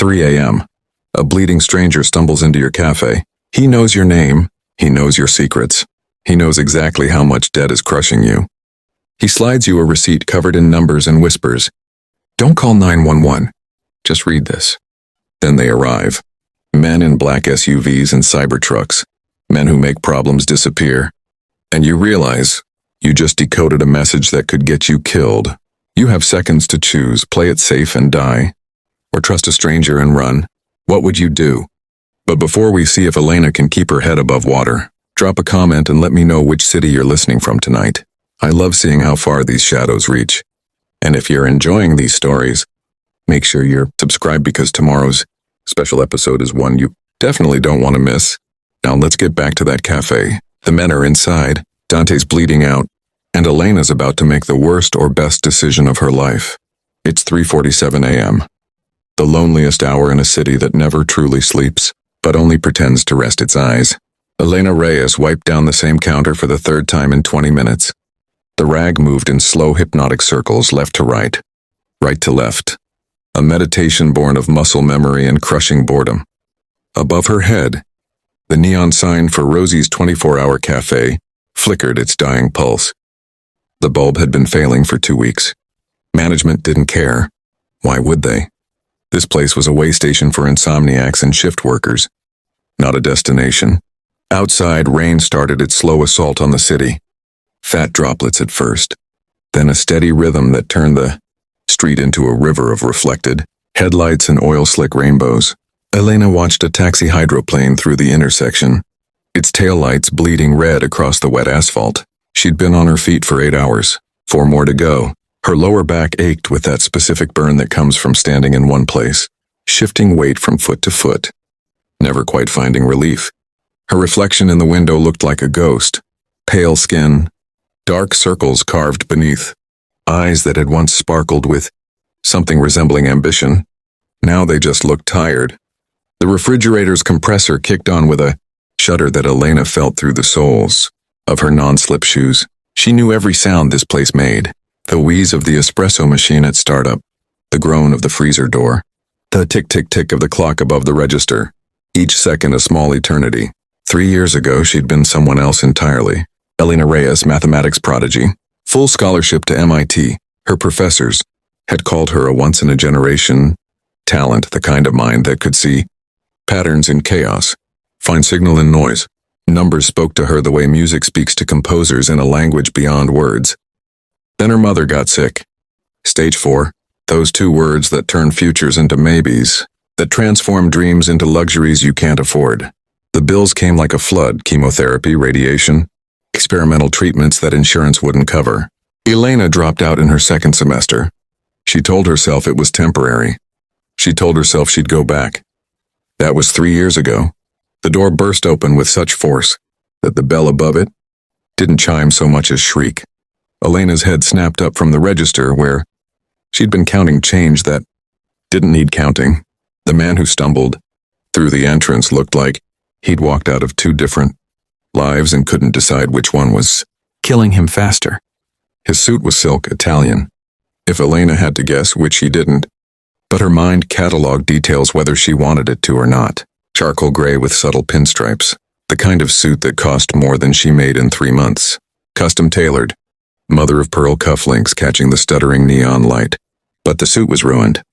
3 a.m. A bleeding stranger stumbles into your cafe. He knows your name. He knows your secrets. He knows exactly how much debt is crushing you. He slides you a receipt covered in numbers and whispers, "Don't call 911. Just read this." Then they arrive. Men in black SUVs and Cybertrucks. Men who make problems disappear. And you realize you just decoded a message that could get you killed. You have seconds to choose: play it safe and die, or trust a stranger and run. What would you do? But before we see if Elena can keep her head above water, drop a comment and let me know which city you're listening from tonight. I love seeing how far these shadows reach. And if you're enjoying these stories, make sure you're subscribed because tomorrow's special episode is one you definitely don't want to miss. Now let's get back to that cafe. The men are inside, Dante's bleeding out, and Elena's about to make the worst or best decision of her life. It's 3:47 a.m. The loneliest hour in a city that never truly sleeps, but only pretends to rest its eyes. Elena Reyes wiped down the same counter for the third time in 20 minutes. The rag moved in slow hypnotic circles left to right to left. A meditation born of muscle memory and crushing boredom. Above her head, the neon sign for Rosie's 24-hour cafe flickered its dying pulse. The bulb had been failing for 2 weeks. Management didn't care. Why would they? This place was a way station for insomniacs and shift workers, not a destination. Outside, rain started its slow assault on the city. Fat droplets at first, then a steady rhythm that turned the street into a river of reflected headlights and oil-slick rainbows. Elena watched a taxi hydroplane through the intersection, its taillights bleeding red across the wet asphalt. She'd been on her feet for 8 hours, 4 more to go. Her lower back ached with that specific burn that comes from standing in one place, shifting weight from foot to foot, never quite finding relief. Her reflection in the window looked like a ghost, pale skin, dark circles carved beneath, eyes that had once sparkled with something resembling ambition. Now they just looked tired. The refrigerator's compressor kicked on with a shudder that Elena felt through the soles of her non-slip shoes. She knew every sound this place made. The wheeze of the espresso machine at startup, the groan of the freezer door, the tick-tick-tick of the clock above the register, each second a small eternity. 3 years ago, she'd been someone else entirely. Elena Reyes, mathematics prodigy, full scholarship to MIT. Her professors had called her a once-in-a-generation talent, the kind of mind that could see patterns in chaos, find signal in noise. Numbers spoke to her the way music speaks to composers in a language beyond words. Then her mother got sick. Stage 4, those 2 words that turn futures into maybes, that transform dreams into luxuries you can't afford. The bills came like a flood: chemotherapy, radiation, experimental treatments that insurance wouldn't cover. Elena dropped out in her second semester. She told herself it was temporary. She told herself she'd go back. That was 3 years ago. The door burst open with such force that the bell above it didn't chime so much as shriek. Elena's head snapped up from the register where she'd been counting change that didn't need counting. The man who stumbled through the entrance looked like he'd walked out of 2 different lives and couldn't decide which one was killing him faster. His suit was silk Italian. If Elena had to guess, which she didn't, but her mind cataloged details whether she wanted it to or not. Charcoal gray with subtle pinstripes, the kind of suit that cost more than she made in 3 months. Custom tailored, mother-of-pearl cufflinks catching the stuttering neon light. But the suit was ruined.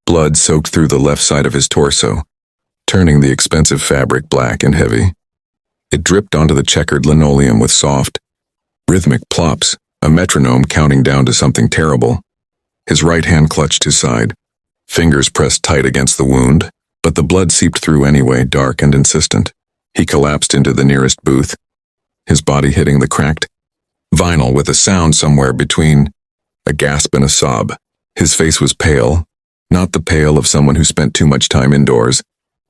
Blood soaked through the left side of his torso, turning the expensive fabric black and heavy. It dripped onto the checkered linoleum with soft, rhythmic plops, a metronome counting down to something terrible. His right hand clutched his side, fingers pressed tight against the wound, but the blood seeped through anyway, dark and insistent. He collapsed into the nearest booth, his body hitting the cracked vinyl with a sound somewhere between a gasp and a sob. His face was pale, not the pale of someone who spent too much time indoors,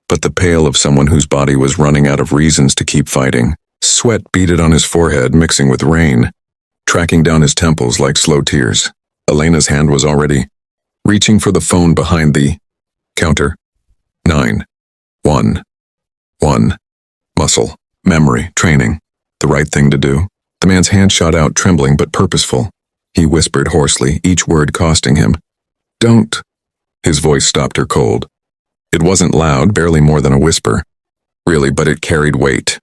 but the pale of someone whose body was running out of reasons to keep fighting. Sweat beaded on his forehead, mixing with rain, tracking down his temples like slow tears. Elena's hand was already reaching for the phone behind the counter. 911. Muscle, memory, training. The right thing to do. The man's hand shot out, trembling but purposeful. He whispered hoarsely, each word costing him. "Don't." His voice stopped her cold. It wasn't loud, barely more than a whisper. Really, but it carried weight.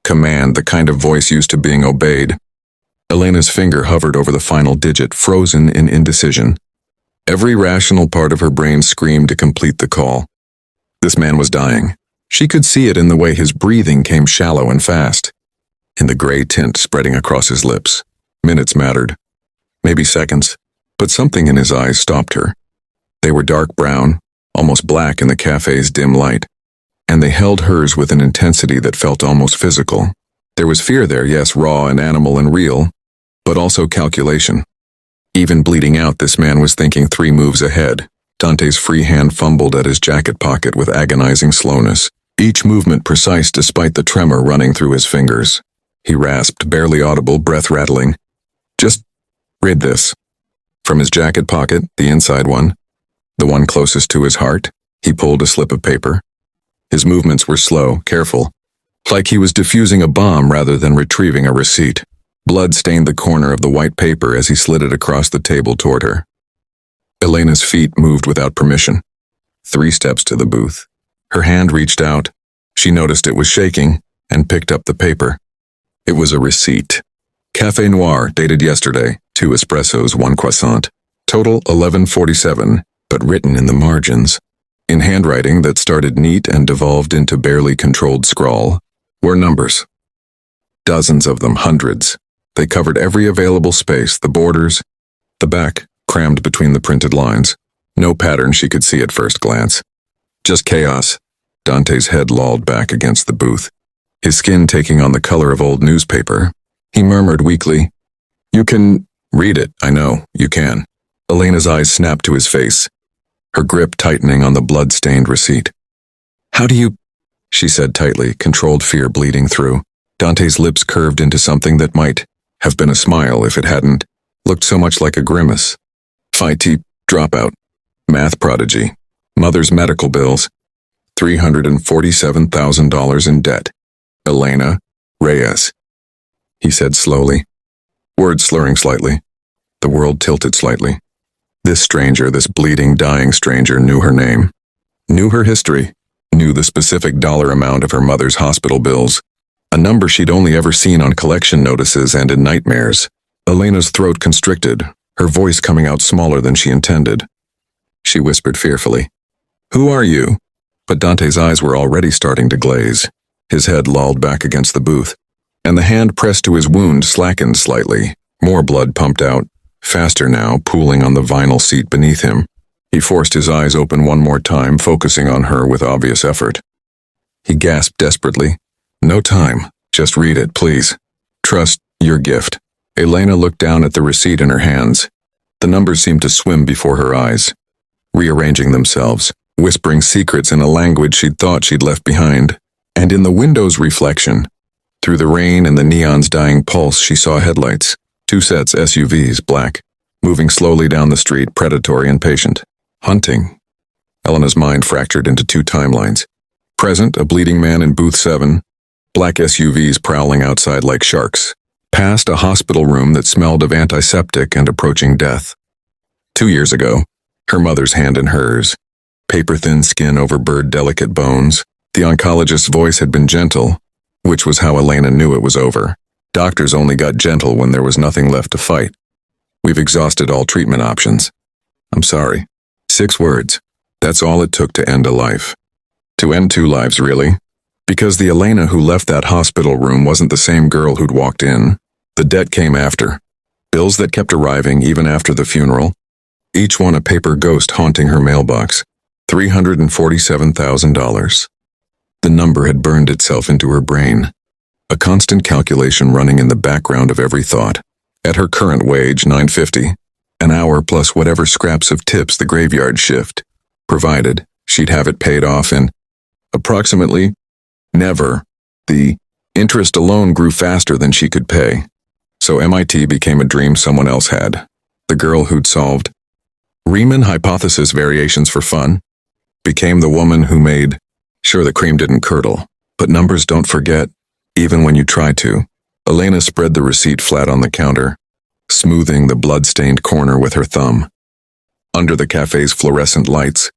Command, the kind of voice used to being obeyed. Elena's finger hovered over the final digit, frozen in indecision. Every rational part of her brain screamed to complete the call. This man was dying. She could see it in the way his breathing came shallow and fast, in the gray tint spreading across his lips. Minutes mattered. Maybe seconds. But something in his eyes stopped her. They were dark brown, almost black in the cafe's dim light, and they held hers with an intensity that felt almost physical. There was fear there, yes, raw and animal and real, but also calculation. Even bleeding out, this man was thinking 3 moves ahead. Dante's free hand fumbled at his jacket pocket with agonizing slowness, each movement precise despite the tremor running through his fingers. He rasped, barely audible, breath rattling. Just read this. From his jacket pocket, the inside one, the one closest to his heart, he pulled a slip of paper. His movements were slow, careful, like he was defusing a bomb rather than retrieving a receipt. Blood stained the corner of the white paper as he slid it across the table toward her. Elena's feet moved without permission. 3 steps to the booth. Her hand reached out. She noticed it was shaking and picked up the paper. It was a receipt. Café Noir, dated yesterday, 2 espressos, 1 croissant. Total $11.47, but written in the margins. In handwriting that started neat and devolved into barely controlled scrawl, were numbers. Dozens of them, hundreds. They covered every available space, the borders, the back, crammed between the printed lines. No pattern she could see at first glance. Just chaos. Dante's head lolled back against the booth, his skin taking on the color of old newspaper. He murmured weakly, "You can read it, I know, you can." Elena's eyes snapped to his face, her grip tightening on the blood-stained receipt. "How do you—" she said tightly, controlled fear bleeding through. Dante's lips curved into something that might have been a smile if it hadn't looked so much like a grimace. FIT, dropout, math prodigy, mother's medical bills, $347,000 in debt. Elena Reyes, he said slowly, words slurring slightly. The world tilted slightly. This stranger, this bleeding, dying stranger, knew her name, knew her history, knew the specific dollar amount of her mother's hospital bills, a number she'd only ever seen on collection notices and in nightmares. Elena's throat constricted, her voice coming out smaller than she intended. She whispered fearfully, "Who are you?" But Dante's eyes were already starting to glaze. His head lolled back against the booth, and the hand pressed to his wound slackened slightly. More blood pumped out, faster now, pooling on the vinyl seat beneath him. He forced his eyes open one more time, focusing on her with obvious effort. He gasped desperately, "No time. Just read it, please. Trust your gift." Elena looked down at the receipt in her hands. The numbers seemed to swim before her eyes, rearranging themselves, whispering secrets in a language she'd thought she'd left behind. And in the window's reflection, through the rain and the neon's dying pulse, she saw headlights. 2 sets SUVs, black, moving slowly down the street, predatory and patient. Hunting. Elena's mind fractured into 2 timelines. Present, a bleeding man in booth 7, black SUVs prowling outside like sharks. Past, a hospital room that smelled of antiseptic and approaching death. 2 years ago, her mother's hand in hers, paper-thin skin over bird-delicate bones. The oncologist's voice had been gentle, which was how Elena knew it was over. Doctors only got gentle when there was nothing left to fight. "We've exhausted all treatment options. I'm sorry." 6 words. That's all it took to end a life. To end 2 lives, really. Because the Elena who left that hospital room wasn't the same girl who'd walked in. The debt came after. Bills that kept arriving even after the funeral. Each one a paper ghost haunting her mailbox. $347,000. The number had burned itself into her brain. A constant calculation running in the background of every thought. At her current wage, $9.50, an hour plus whatever scraps of tips the graveyard shift provided, she'd have it paid off in approximately never. The interest alone grew faster than she could pay. So MIT became a dream someone else had. The girl who'd solved Riemann hypothesis variations for fun became the woman who made sure the cream didn't curdle. But numbers don't forget, even when you try to. Elena spread the receipt flat on the counter, smoothing the blood-stained corner with her thumb. Under the cafe's fluorescent lights,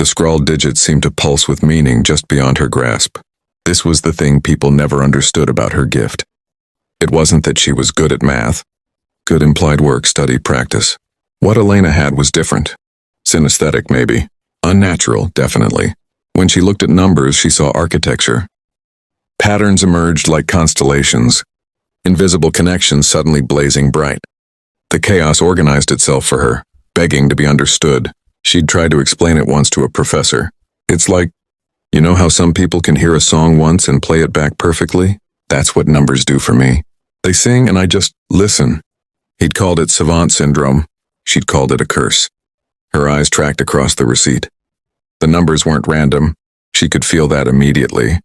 The scrawled digits seemed to pulse with meaning just beyond her grasp. This was the thing people never understood about her gift. It wasn't that she was good at math. Good implied work, study, practice. What Elena had was different. Synesthetic, maybe. Unnatural, definitely. When she looked at numbers, she saw architecture. Patterns emerged like constellations. Invisible connections suddenly blazing bright. The chaos organized itself for her, begging to be understood. She'd tried to explain it once to a professor. It's like, you know how some people can hear a song once and play it back perfectly? That's what numbers do for me. They sing and I just listen. He'd called it savant syndrome. She'd called it a curse. Her eyes tracked across the receipt. The numbers weren't random. She could feel that immediately.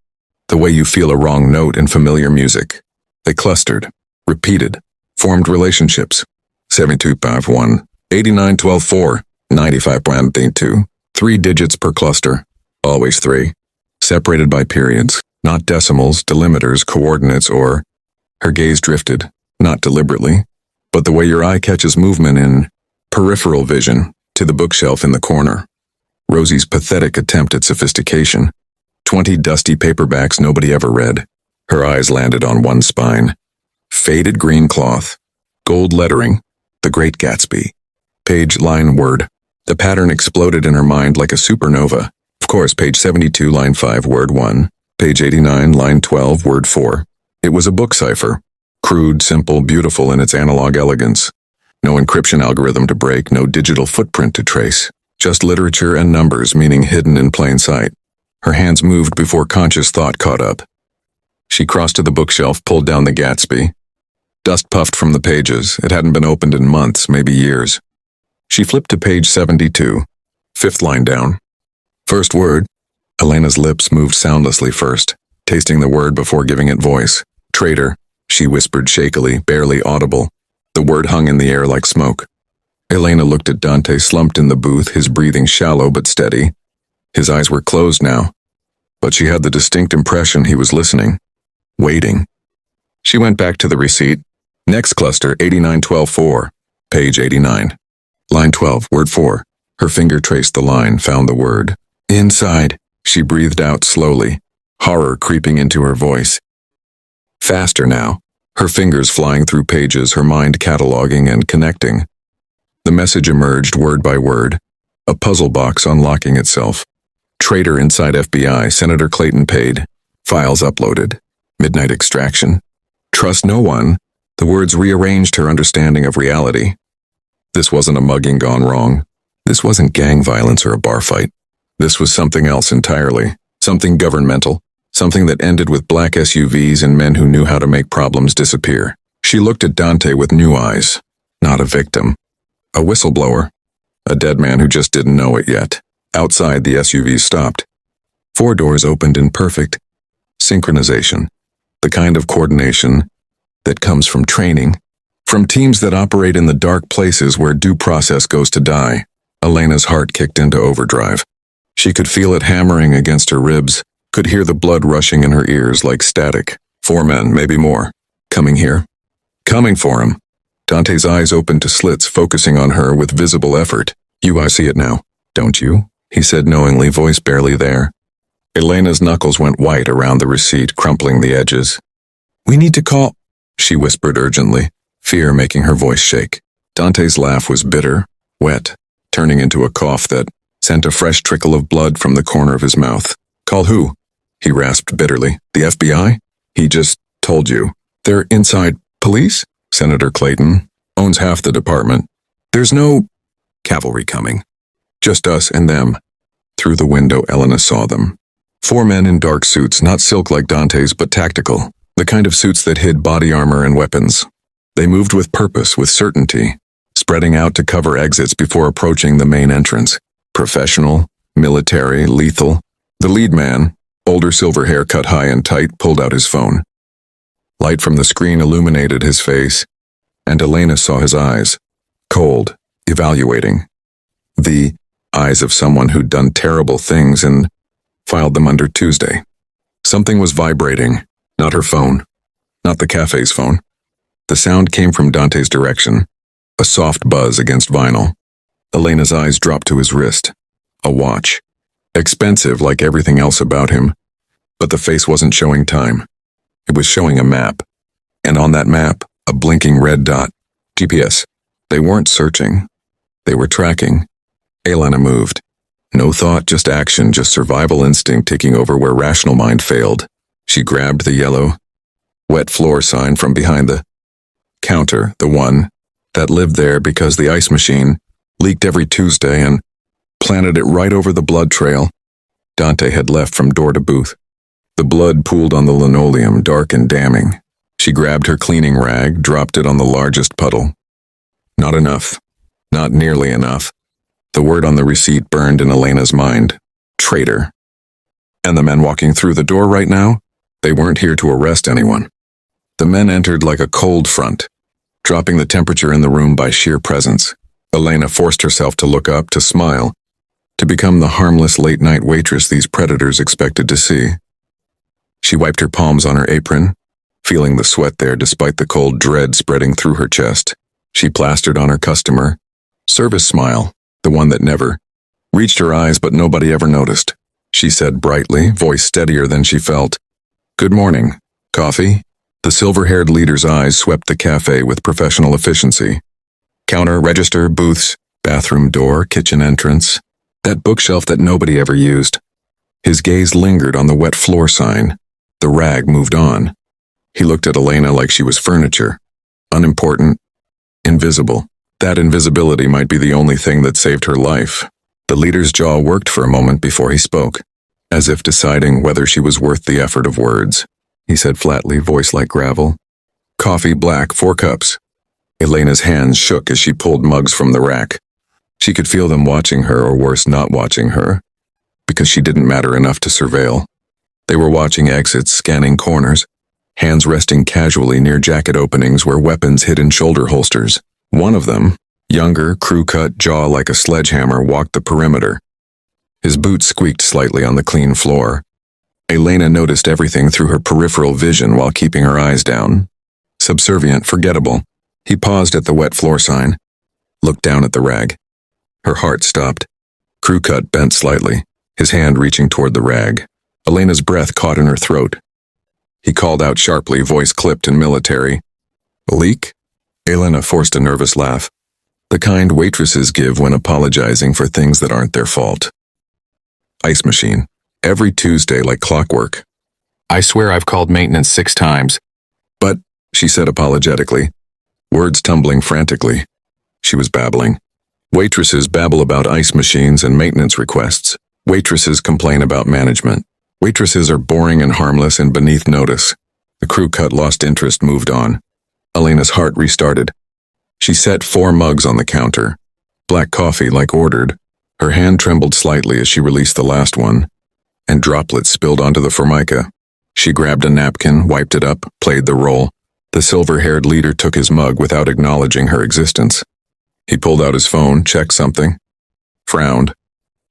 The way you feel a wrong note in familiar music. They clustered, repeated, formed relationships. 7251, 8912 95.2. 3 digits per cluster. Always 3. Separated by periods, not decimals, delimiters, coordinates, or... Her gaze drifted, not deliberately, but the way your eye catches movement in peripheral vision to the bookshelf in the corner. Rosie's pathetic attempt at sophistication. 20 dusty paperbacks nobody ever read. Her eyes landed on one spine. Faded green cloth. Gold lettering. The Great Gatsby. Page, line, word. The pattern exploded in her mind like a supernova. Of course, page 72, line 5, word 1. Page 89, line 12, word 4. It was a book cipher. Crude, simple, beautiful in its analog elegance. No encryption algorithm to break, no digital footprint to trace. Just literature and numbers, meaning hidden in plain sight. Her hands moved before conscious thought caught up. She crossed to the bookshelf, pulled down the Gatsby. Dust puffed from the pages. It hadn't been opened in months, maybe years. She flipped to page 72, 5th line down. First word. Elena's lips moved soundlessly first, tasting the word before giving it voice. Traitor, she whispered shakily, barely audible. The word hung in the air like smoke. Elena looked at Dante slumped in the booth, his breathing shallow but steady. His eyes were closed now, but she had the distinct impression he was listening, waiting. She went back to the receipt. Next cluster, 8912-4, page 89. Line 12, word 4. Her finger traced the line, found the word. Inside, she breathed out slowly, horror creeping into her voice. Faster now, her fingers flying through pages, her mind cataloging and connecting. The message emerged word by word, a puzzle box unlocking itself. Traitor inside FBI, Senator Clayton paid. Files uploaded. Midnight extraction. Trust no one. The words rearranged her understanding of reality. This wasn't a mugging gone wrong. This wasn't gang violence or a bar fight. This was something else entirely. Something governmental. Something that ended with black SUVs and men who knew how to make problems disappear. She looked at Dante with new eyes. Not a victim. A whistleblower. A dead man who just didn't know it yet. Outside, the SUV stopped. 4 doors opened in perfect synchronization. The kind of coordination that comes from training. From teams that operate in the dark places where due process goes to die. Elena's heart kicked into overdrive. She could feel it hammering against her ribs, could hear the blood rushing in her ears like static. 4 men, maybe more. Coming here. Coming for him. Dante's eyes opened to slits, focusing on her with visible effort. I see it now, don't you? He said knowingly, voice barely there. Elena's knuckles went white around the receipt, crumpling the edges. We need to call, she whispered urgently, fear making her voice shake. Dante's laugh was bitter, wet, turning into a cough that sent a fresh trickle of blood from the corner of his mouth. Call who? He rasped bitterly. The FBI? He just told you. They're inside. Police? Senator Clayton owns half the department. There's no cavalry coming. Just us and them. Through the window, Elena saw them. 4 men in dark suits, not silk like Dante's, but tactical. The kind of suits that hid body armor and weapons. They moved with purpose, with certainty, spreading out to cover exits before approaching the main entrance. Professional, military, lethal. The lead man, older silver hair cut high and tight, pulled out his phone. Light from the screen illuminated his face, and Elena saw his eyes, cold, evaluating. The eyes of someone who'd done terrible things and filed them under Tuesday. Something was vibrating, not her phone, not the cafe's phone. The sound came from Dante's direction, a soft buzz against vinyl. Elena's eyes dropped to his wrist. A watch. Expensive like everything else about him. But the face wasn't showing time. It was showing a map. And on that map, a blinking red dot. GPS. They weren't searching. They were tracking. Elena moved. No thought, just action, just survival instinct taking over where rational mind failed. She grabbed the yellow, wet floor sign from behind the counter, the one that lived there because the ice machine leaked every Tuesday, and planted it right over the blood trail Dante had left from door to booth. The blood pooled on the linoleum, dark and damning. She grabbed her cleaning rag, dropped it on the largest puddle. Not enough. Not nearly enough. The word on the receipt burned in Elena's mind. Traitor. And the men walking through the door right now? They weren't here to arrest anyone. The men entered like a cold front, dropping the temperature in the room by sheer presence. Elena forced herself to look up, to smile, to become the harmless late-night waitress these predators expected to see. She wiped her palms on her apron, feeling the sweat there despite the cold dread spreading through her chest. She plastered on her customer service smile, the one that never reached her eyes but nobody ever noticed. She said brightly, voice steadier than she felt, "Good morning. Coffee?" The silver-haired leader's eyes swept the cafe with professional efficiency. Counter, register, booths, bathroom door, kitchen entrance. That bookshelf that nobody ever used. His gaze lingered on the wet floor sign. The rag moved on. He looked at Elena like she was furniture. Unimportant. Invisible. That invisibility might be the only thing that saved her life. The leader's jaw worked for a moment before he spoke, as if deciding whether she was worth the effort of words. He said flatly, voice like gravel. "Coffee black, 4 cups." Elena's hands shook as she pulled mugs from the rack. She could feel them watching her, or worse, not watching her, because she didn't matter enough to surveil. They were watching exits, scanning corners, hands resting casually near jacket openings where weapons hid in shoulder holsters. One of them, younger, crew-cut, jaw like a sledgehammer, walked the perimeter. His boots squeaked slightly on the clean floor. Elena noticed everything through her peripheral vision while keeping her eyes down. Subservient, forgettable. He paused at the wet floor sign, looked down at the rag. Her heart stopped. Crew-cut bent slightly, his hand reaching toward the rag. Elena's breath caught in her throat. He called out sharply, voice clipped and military. "Leak?" Elena forced a nervous laugh, the kind waitresses give when apologizing for things that aren't their fault. Ice machine. Every Tuesday like clockwork. "I swear I've called maintenance 6 times. But," she said apologetically, words tumbling frantically. She was babbling. Waitresses babble about ice machines and maintenance requests. Waitresses complain about management. Waitresses are boring and harmless and beneath notice. The crew-cut lost interest, moved on. Elena's heart restarted. She set 4 mugs on the counter. Black coffee like ordered. Her hand trembled slightly as she released the last one, and droplets spilled onto the formica. She grabbed a napkin, wiped it up, played the role. The silver-haired leader took his mug without acknowledging her existence. He pulled out his phone, checked something, frowned,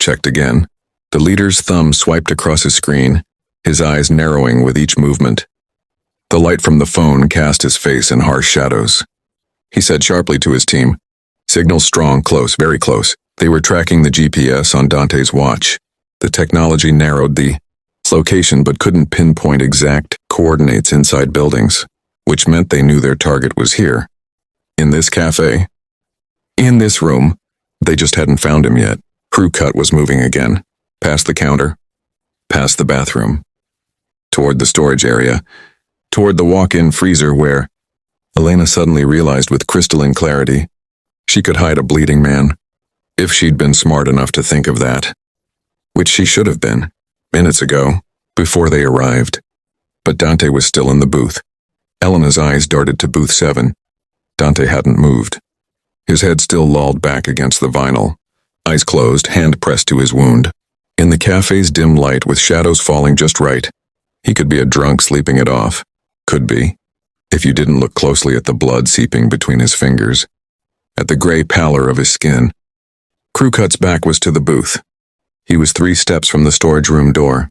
checked again. The leader's thumb swiped across his screen, his eyes narrowing with each movement. The light from the phone cast his face in harsh shadows. He said sharply to his team, "Signal strong, close, very close." They were tracking the GPS on Dante's watch. The technology narrowed the location but couldn't pinpoint exact coordinates inside buildings, which meant they knew their target was here. In this cafe. In this room. They just hadn't found him yet. Crew-cut was moving again. Past the counter. Past the bathroom. Toward the storage area. Toward the walk-in freezer where Elena suddenly realized with crystalline clarity she could hide a bleeding man. If she'd been smart enough to think of that. Which she should have been, minutes ago, before they arrived. But Dante was still in the booth. Elena's eyes darted to booth 7. Dante hadn't moved. His head still lolled back against the vinyl, eyes closed, hand pressed to his wound. In the cafe's dim light with shadows falling just right, he could be a drunk sleeping it off. Could be, if you didn't look closely at the blood seeping between his fingers, at the gray pallor of his skin. Crew-cut's back was to the booth. He was 3 steps from the storage room door.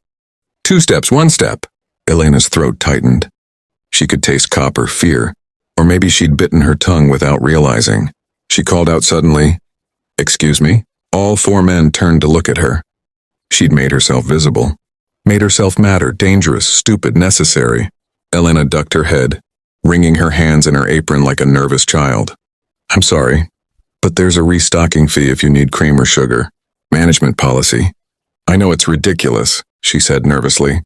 2 steps, 1 step. Elena's throat tightened. She could taste copper, fear, or maybe she'd bitten her tongue without realizing. She called out suddenly, "Excuse me?" All 4 men turned to look at her. She'd made herself visible. Made herself matter, dangerous, stupid, necessary. Elena ducked her head, wringing her hands in her apron like a nervous child. I'm sorry, but there's a restocking fee if you need cream or sugar. Management policy. I know it's ridiculous, she said nervously,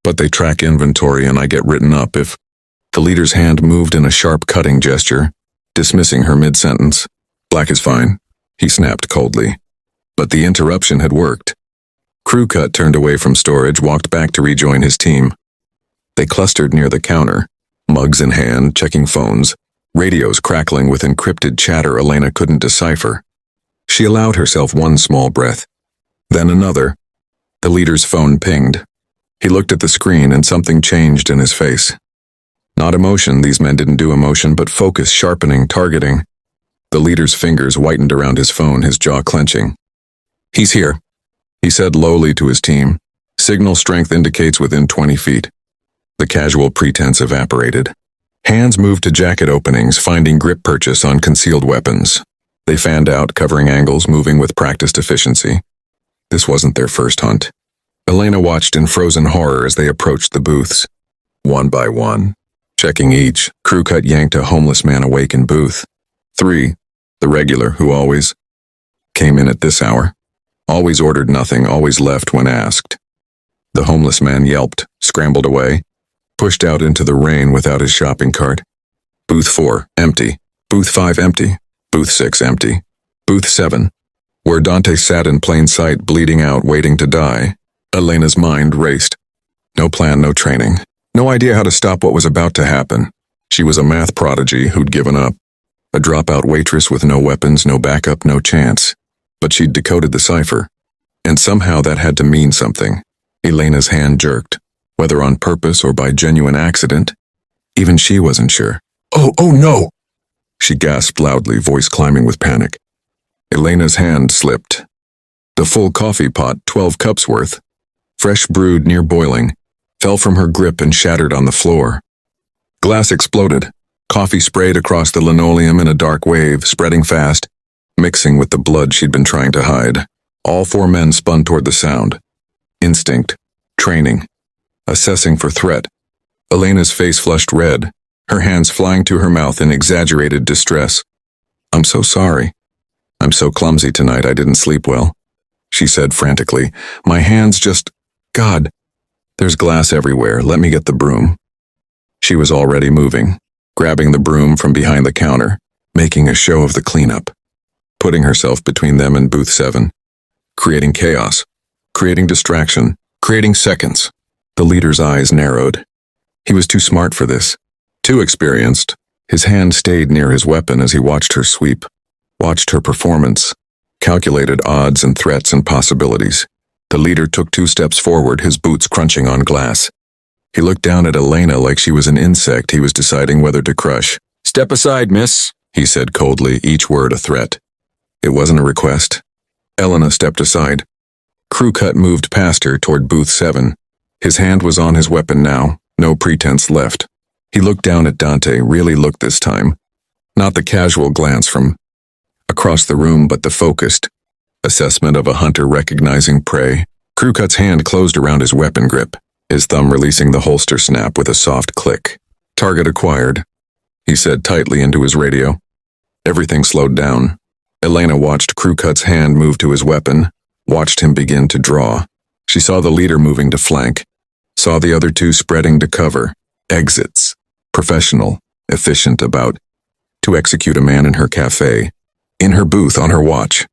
but they track inventory and I get written up if... The leader's hand moved in a sharp cutting gesture, dismissing her mid-sentence. Black is fine, he snapped coldly. But the interruption had worked. Crew Cut turned away from storage, walked back to rejoin his team. They clustered near the counter, mugs in hand, checking phones, radios crackling with encrypted chatter Elena couldn't decipher. She allowed herself one small breath. Then another. The leader's phone pinged. He looked at the screen and something changed in his face. Not emotion, these men didn't do emotion, but focus, sharpening, targeting. The leader's fingers whitened around his phone, his jaw clenching. He's here, he said lowly to his team. Signal strength indicates within 20 feet. The casual pretense evaporated. Hands moved to jacket openings, finding grip purchase on concealed weapons. They fanned out, covering angles, moving with practiced efficiency. This wasn't their first hunt. Elena watched in frozen horror as they approached the booths. One by one, checking each, Crew Cut yanked a homeless man awake in booth. 3, the regular, who always came in at this hour. Always ordered nothing, always left when asked. The homeless man yelped, scrambled away, pushed out into the rain without his shopping cart. Booth 4, empty. Booth 5, empty. Booth 6, empty. Booth 7, where Dante sat in plain sight, bleeding out, waiting to die. Elena's mind raced. No plan, no training. No idea how to stop what was about to happen. She was a math prodigy who'd given up. A dropout waitress with no weapons, no backup, no chance. But she'd decoded the cipher. And somehow that had to mean something. Elena's hand jerked. Whether on purpose or by genuine accident, even she wasn't sure. Oh no! She gasped loudly, voice climbing with panic. Elena's hand slipped. The full coffee pot, 12 cups worth, fresh brewed near boiling, fell from her grip and shattered on the floor. Glass exploded. Coffee sprayed across the linoleum in a dark wave, spreading fast, mixing with the blood she'd been trying to hide. All 4 men spun toward the sound. Instinct. Training. Assessing for threat. Elena's face flushed red, her hands flying to her mouth in exaggerated distress. I'm so sorry. I'm so clumsy tonight, I didn't sleep well, she said frantically. My hands just... God, there's glass everywhere, let me get the broom. She was already moving, grabbing the broom from behind the counter, making a show of the cleanup, putting herself between them and booth 7, creating chaos, creating distraction, creating seconds. The leader's eyes narrowed. He was too smart for this, too experienced. His hand stayed near his weapon as he watched her sweep, watched her performance, calculated odds and threats and possibilities. The leader took 2 steps forward, his boots crunching on glass. He looked down at Elena like she was an insect he was deciding whether to crush. Step aside, miss, he said coldly, each word a threat. It wasn't a request. Elena stepped aside. Crew Cut moved past her toward booth 7. His hand was on his weapon now, no pretense left. He looked down at Dante, really looked this time. Not the casual glance from across the room, but the focused assessment of a hunter recognizing prey. Crew Cut's hand closed around his weapon grip, his thumb releasing the holster snap with a soft click. Target acquired, he said tightly into his radio. Everything slowed down. Elena watched Crew Cut's hand move to his weapon, watched him begin to draw. She saw the leader moving to flank, saw the other 2 spreading to cover. Exits. Professional, efficient, about to execute a man in her cafe, in her booth on her watch.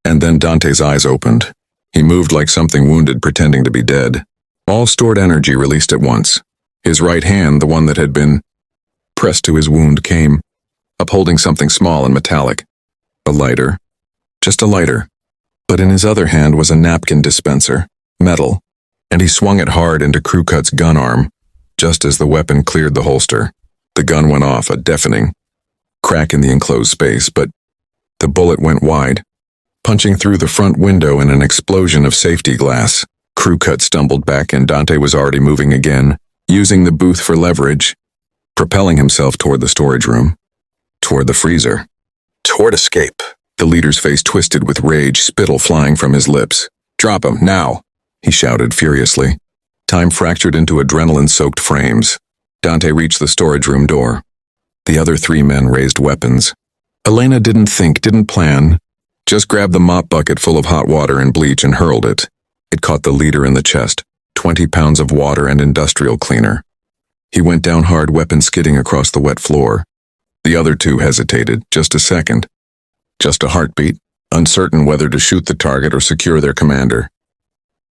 And then Dante's eyes opened. He moved like something wounded, pretending to be dead. All stored energy released at once. His right hand, the one that had been pressed to his wound, came, upholding something small and metallic. A lighter. Just a lighter. But in his other hand was a napkin dispenser, metal, and he swung it hard into Crew Cut's gun arm. Just as the weapon cleared the holster, the gun went off, a deafening crack in the enclosed space, but the bullet went wide, punching through the front window in an explosion of safety glass. Crew Cut stumbled back and Dante was already moving again, using the booth for leverage, propelling himself toward the storage room, toward the freezer, toward escape. The leader's face twisted with rage, spittle flying from his lips. Drop him, now, he shouted furiously. Time fractured into adrenaline-soaked frames. Dante reached the storage room door. The other 3 men raised weapons. Elena didn't think, didn't plan. Just grabbed the mop bucket full of hot water and bleach and hurled it. It caught the leader in the chest, 20 pounds of water and industrial cleaner. He went down hard, weapon skidding across the wet floor. The other 2 hesitated, just a second. Just a heartbeat, uncertain whether to shoot the target or secure their commander.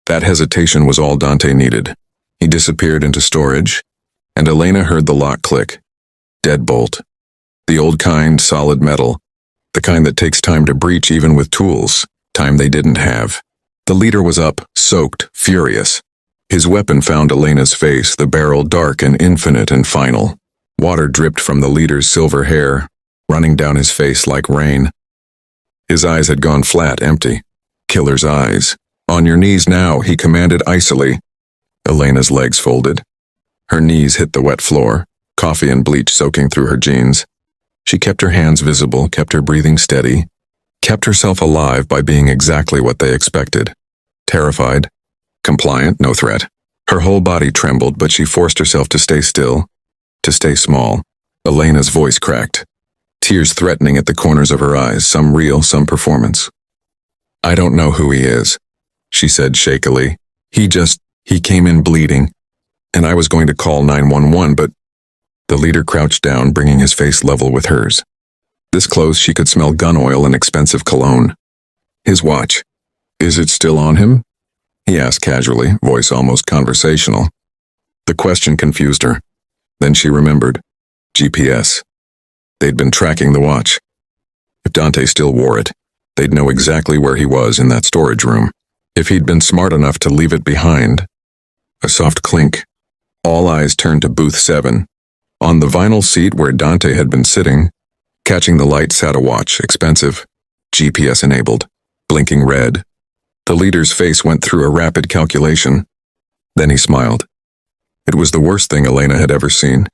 That hesitation was all Dante needed. He disappeared into storage, and Elena heard the lock click. Deadbolt. The old kind, solid metal. The kind that takes time to breach even with tools, time they didn't have. The leader was up, soaked, furious. His weapon found Elena's face, the barrel dark and infinite and final. Water dripped from the leader's silver hair, running down his face like rain. His eyes had gone flat, empty. Killer's eyes. On your knees now, he commanded icily. Elena's legs folded. Her knees hit the wet floor, coffee and bleach soaking through her jeans. She kept her hands visible, kept her breathing steady, kept herself alive by being exactly what they expected. Terrified, compliant, no threat. Her whole body trembled, but she forced herself to stay still, to stay small. Elena's voice cracked, tears threatening at the corners of her eyes, some real, some performance. I don't know who he is, she said shakily. He came in bleeding, and I was going to call 911, but... The leader crouched down, bringing his face level with hers. This close, she could smell gun oil and expensive cologne. His watch. Is it still on him? He asked casually, voice almost conversational. The question confused her. Then she remembered. GPS. They'd been tracking the watch. If Dante still wore it, they'd know exactly where he was in that storage room. If he'd been smart enough to leave it behind. A soft clink. All eyes turned to booth 7. On the vinyl seat where Dante had been sitting, catching the light sat a watch, expensive, GPS-enabled, blinking red. The leader's face went through a rapid calculation. Then he smiled. It was the worst thing Elena had ever seen.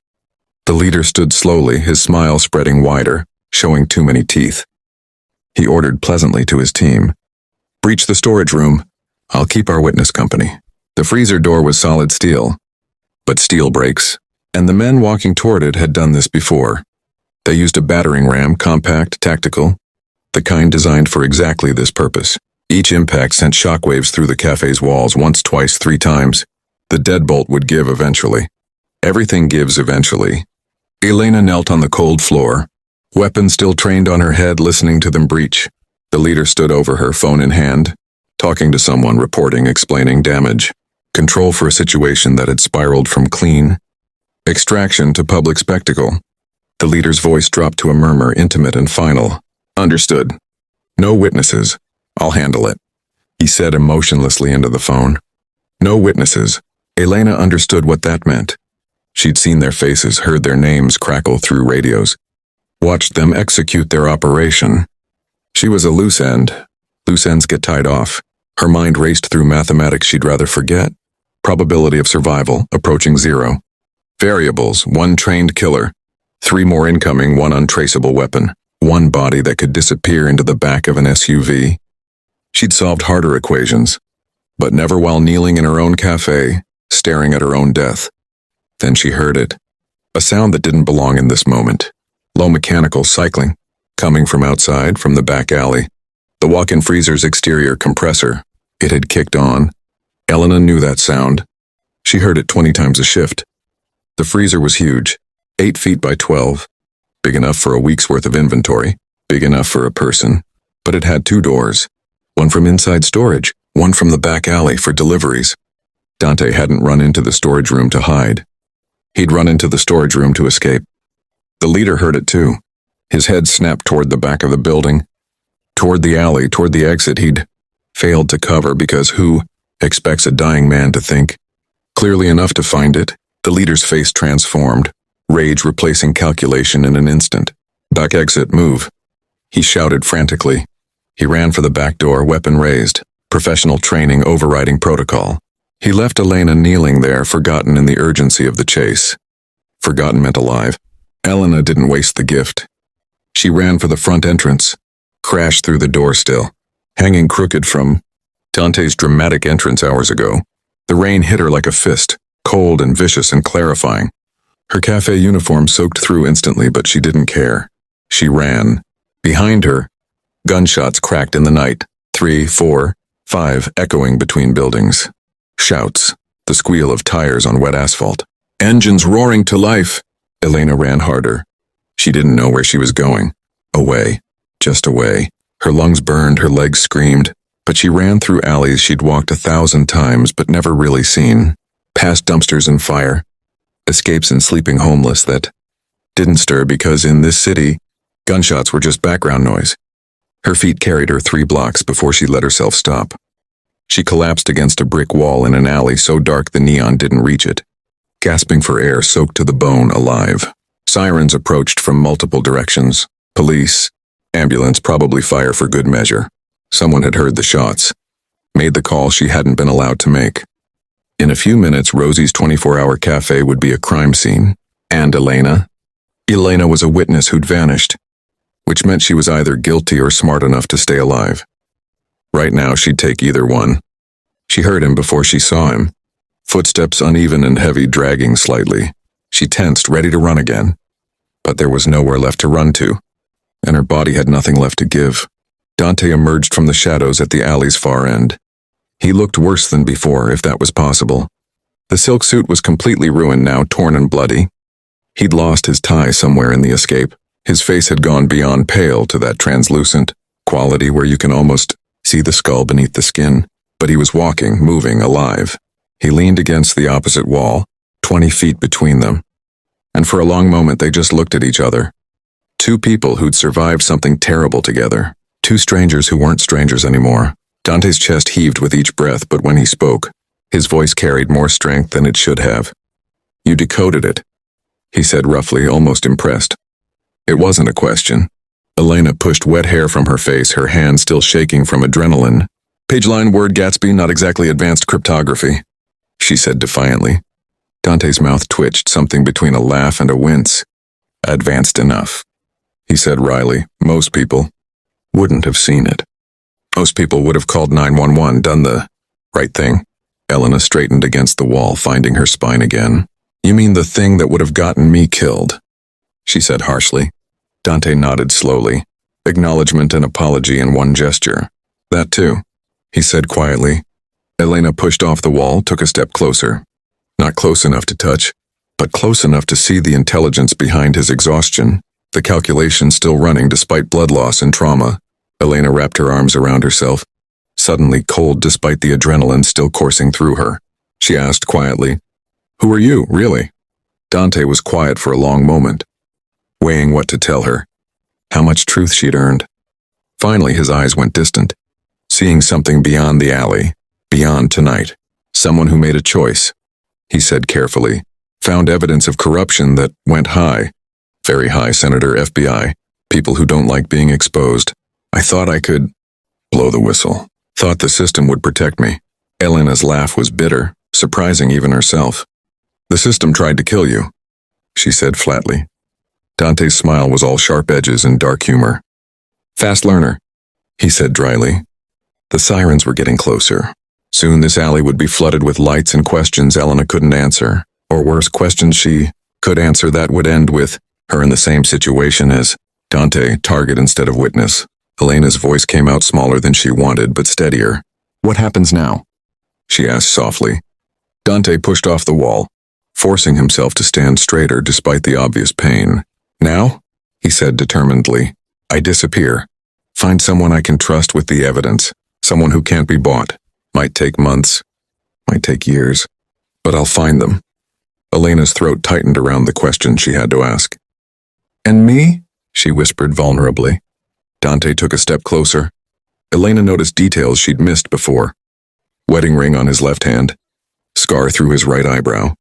The leader stood slowly, his smile spreading wider, showing too many teeth. He ordered pleasantly to his team. Breach the storage room. I'll keep our witness company. The freezer door was solid steel, but steel breaks, and the men walking toward it had done this before. They used a battering ram, compact, tactical, the kind designed for exactly this purpose. Each impact sent shockwaves through the cafe's walls once, twice, 3 times. The deadbolt would give eventually. Everything gives eventually. Elena knelt on the cold floor, weapon still trained on her head, listening to them breach. The leader stood over her, phone in hand, talking to someone, reporting, explaining damage. Control for a situation that had spiraled from clean extraction to public spectacle. The leader's voice dropped to a murmur, intimate and final. Understood. No witnesses. I'll handle it. He said emotionlessly into the phone. No witnesses. Elena understood what that meant. She'd seen their faces, heard their names crackle through radios, watched them execute their operation. She was a loose end. Loose ends get tied off. Her mind raced through mathematics she'd rather forget. Probability of survival, approaching 0. Variables, 1 trained killer. 3 more incoming, 1 untraceable weapon. 1 body that could disappear into the back of an SUV. She'd solved harder equations, but never while kneeling in her own cafe, staring at her own death. Then she heard it. A sound that didn't belong in this moment. Low mechanical cycling, coming from outside, from the back alley. The walk-in freezer's exterior compressor. It had kicked on. Elena knew that sound. She heard it 20 times a shift. The freezer was huge, 8 feet by 12. Big enough for a week's worth of inventory, big enough for a person. But it had 2 doors. One from inside storage, one from the back alley for deliveries. Dante hadn't run into the storage room to hide. He'd run into the storage room to escape. The leader heard it too. His head snapped toward the back of the building. Toward the alley, toward the exit he'd failed to cover because who expects a dying man to think? Clearly enough to find it, the leader's face transformed, rage replacing calculation in an instant. Back exit, move. He shouted frantically. He ran for the back door, weapon raised, professional training overriding protocol. He left Elena kneeling there, forgotten in the urgency of the chase. Forgotten meant alive. Elena didn't waste the gift. She ran for the front entrance, crashed through the door still, hanging crooked from Dante's dramatic entrance hours ago. The rain hit her like a fist, cold and vicious and clarifying. Her café uniform soaked through instantly, but she didn't care. She ran. Behind her, gunshots cracked in the night, 3, 4, 5, echoing between buildings. Shouts, the squeal of tires on wet asphalt. Engines roaring to life. Elena ran harder. She didn't know where she was going. Away. Just away. Her lungs burned, her legs screamed, but she ran through alleys she'd walked 1,000 times but never really seen. Past dumpsters and fire. Escapes and sleeping homeless that didn't stir because in this city, gunshots were just background noise. Her feet carried her 3 blocks before she let herself stop. She collapsed against a brick wall in an alley so dark the neon didn't reach it. Gasping for air, soaked to the bone, alive. Sirens approached from multiple directions. Police, ambulance, probably fire for good measure. Someone had heard the shots. Made the call she hadn't been allowed to make. In a few minutes, Rosie's 24-hour cafe would be a crime scene. And Elena? Elena was a witness who'd vanished, which meant she was either guilty or smart enough to stay alive. Right now, she'd take either one. She heard him before she saw him. Footsteps uneven and heavy, dragging slightly. She tensed, ready to run again. But there was nowhere left to run to, and her body had nothing left to give. Dante emerged from the shadows at the alley's far end. He looked worse than before, if that was possible. The silk suit was completely ruined now, torn and bloody. He'd lost his tie somewhere in the escape. His face had gone beyond pale to that translucent quality where you can almost see the skull beneath the skin. But he was walking, moving, alive. He leaned against the opposite wall, 20 feet between them. And for a long moment they just looked at each other. 2 people who'd survived something terrible together. 2 strangers who weren't strangers anymore. Dante's chest heaved with each breath, but when he spoke, his voice carried more strength than it should have. "You decoded it," he said roughly, almost impressed. It wasn't a question. Elena pushed wet hair from her face, her hand still shaking from adrenaline. "Pageline word Gatsby, not exactly advanced cryptography," she said defiantly. Dante's mouth twitched, something between a laugh and a wince. "Advanced enough," he said wryly. "Most people wouldn't have seen it. Most people would have called 911, done the right thing." Elena straightened against the wall, finding her spine again. "You mean the thing that would have gotten me killed?" she said harshly. Dante nodded slowly, acknowledgement and apology in one gesture. "That too," he said quietly. Elena pushed off the wall, took a step closer. Not close enough to touch, but close enough to see the intelligence behind his exhaustion, the calculations still running despite blood loss and trauma. Elena wrapped her arms around herself, suddenly cold despite the adrenaline still coursing through her. She asked quietly, "Who are you, really?" Dante was quiet for a long moment, weighing what to tell her, how much truth she'd earned. Finally, his eyes went distant, seeing something beyond the alley, beyond tonight. "Someone who made a choice," he said carefully. "Found evidence of corruption that went high. Very high, Senator, FBI. People who don't like being exposed. I thought I could blow the whistle. Thought the system would protect me." Elena's laugh was bitter, surprising even herself. "The system tried to kill you," she said flatly. Dante's smile was all sharp edges and dark humor. "Fast learner," he said dryly. The sirens were getting closer. Soon this alley would be flooded with lights and questions Elena couldn't answer, or worse, questions she could answer that would end with her in the same situation as Dante, target instead of witness. Elena's voice came out smaller than she wanted, but steadier. "What happens now?" she asked softly. Dante pushed off the wall, forcing himself to stand straighter despite the obvious pain. "Now?" he said determinedly. "I disappear. Find someone I can trust with the evidence, someone who can't be bought. Might take months, might take years, but I'll find them." Elena's throat tightened around the question she had to ask. "And me?" she whispered vulnerably. Dante took a step closer. Elena noticed details she'd missed before. Wedding ring on his left hand, scar through his right eyebrow.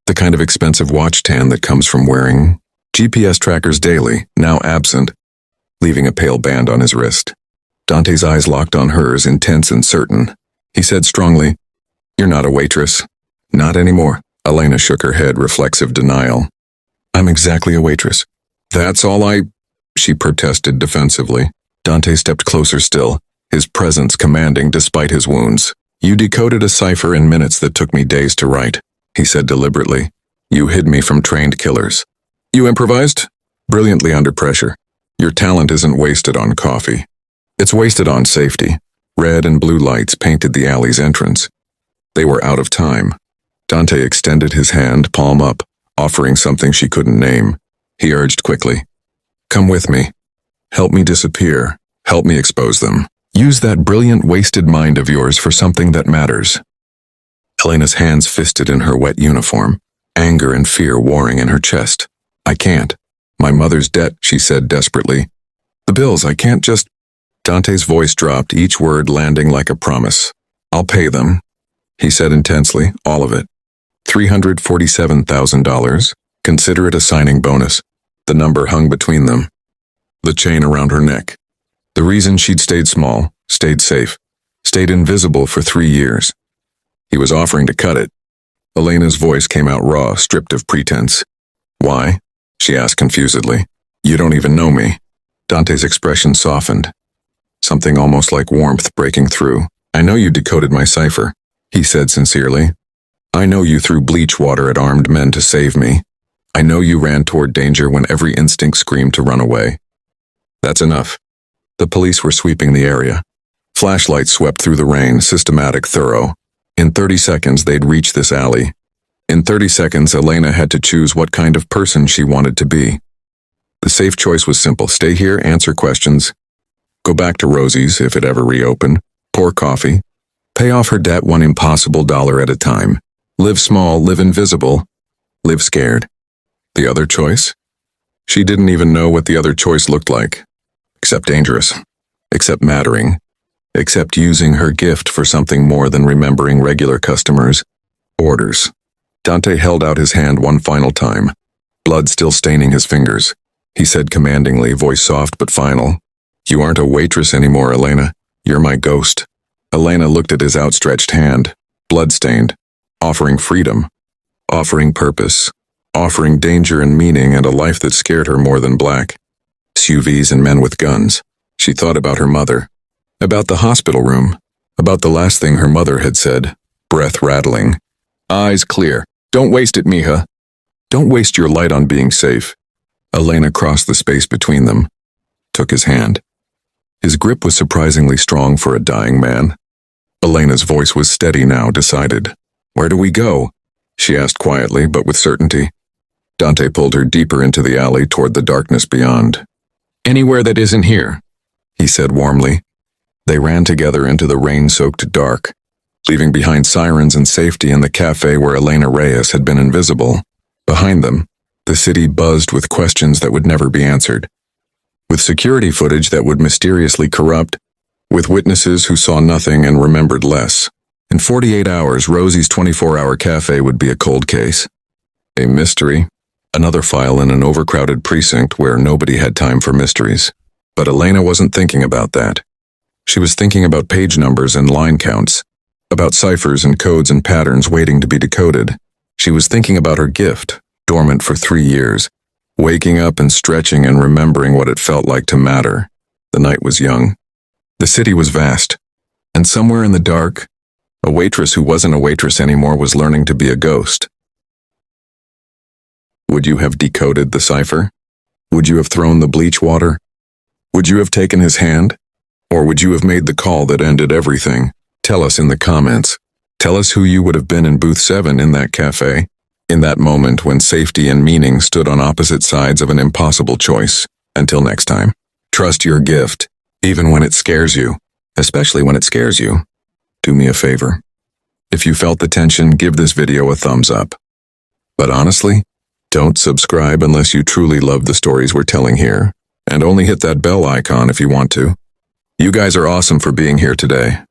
The kind of expensive watch tan that comes from wearing GPS trackers daily, now absent, leaving a pale band on his wrist. Dante's eyes locked on hers, intense and certain. He said strongly, "You're not a waitress." "Not anymore." Elena shook her head, reflexive denial. "I'm exactly a waitress. That's all she protested defensively. Dante stepped closer still, his presence commanding despite his wounds. "You decoded a cipher in minutes that took me days to write," he said deliberately. "You hid me from trained killers. You improvised? Brilliantly under pressure. Your talent isn't wasted on coffee. It's wasted on safety." Red and blue lights painted the alley's entrance. They were out of time. Dante extended his hand, palm up, offering something she couldn't name. He urged quickly, "Come with me. Help me disappear. Help me expose them. Use that brilliant wasted mind of yours for something that matters." Elena's hands fisted in her wet uniform, anger and fear warring in her chest. "I can't. My mother's debt," she said desperately. "The bills, I can't just—" Dante's voice dropped, each word landing like a promise. "I'll pay them," he said intensely, "all of it. $347,000. Consider it a signing bonus." The number hung between them, the chain around her neck. The reason she'd stayed small, stayed safe, stayed invisible for 3 years. He was offering to cut it. Elena's voice came out raw, stripped of pretense. "Why?" she asked confusedly. "You don't even know me." Dante's expression softened, something almost like warmth breaking through. "I know you decoded my cipher," he said sincerely. "I know you threw bleach water at armed men to save me. I know you ran toward danger when every instinct screamed to run away." That's enough. The police were sweeping the area. Flashlights swept through the rain, systematic, thorough. In 30 seconds, they'd reach this alley. In 30 seconds, Elena had to choose what kind of person she wanted to be. The safe choice was simple. Stay here, answer questions. Go back to Rosie's, if it ever reopened. Pour coffee. Pay off her debt one impossible dollar at a time. Live small, live invisible, live scared. The other choice? She didn't even know what the other choice looked like. Except dangerous. Except mattering. Except using her gift for something more than remembering regular customers. Orders. Dante held out his hand one final time, blood still staining his fingers. He said commandingly, voice soft but final, "You aren't a waitress anymore, Elena. You're my ghost." Elena looked at his outstretched hand, blood-stained, offering freedom, offering purpose, offering danger and meaning and a life that scared her more than black. SUVs and men with guns. She thought about her mother, about the hospital room, about the last thing her mother had said, breath rattling. "Eyes clear. Don't waste it, mija. Don't waste your light on being safe." Elena crossed the space between them, took his hand. His grip was surprisingly strong for a dying man. Elena's voice was steady now, decided. "Where do we go?" she asked quietly, but with certainty. Dante pulled her deeper into the alley toward the darkness beyond. "Anywhere that isn't here," he said warmly. They ran together into the rain-soaked dark, leaving behind sirens and safety in the cafe where Elena Reyes had been invisible. Behind them, the city buzzed with questions that would never be answered, with security footage that would mysteriously corrupt, with witnesses who saw nothing and remembered less. In 48 hours, Rosie's 24-hour cafe would be a cold case. A mystery, another file in an overcrowded precinct where nobody had time for mysteries. But Elena wasn't thinking about that. She was thinking about page numbers and line counts, about ciphers and codes and patterns waiting to be decoded. She was thinking about her gift, dormant for 3 years, waking up and stretching and remembering what it felt like to matter. The night was young. The city was vast. And somewhere in the dark, a waitress who wasn't a waitress anymore was learning to be a ghost. Would you have decoded the cipher? Would you have thrown the bleach water? Would you have taken his hand? Or would you have made the call that ended everything? Tell us in the comments. Tell us who you would have been in booth 7 in that cafe, in that moment when safety and meaning stood on opposite sides of an impossible choice. Until next time, trust your gift, even when it scares you, especially when it scares you. Do me a favor. If you felt the tension, give this video a thumbs up. But honestly, don't subscribe unless you truly love the stories we're telling here, and only hit that bell icon if you want to. You guys are awesome for being here today.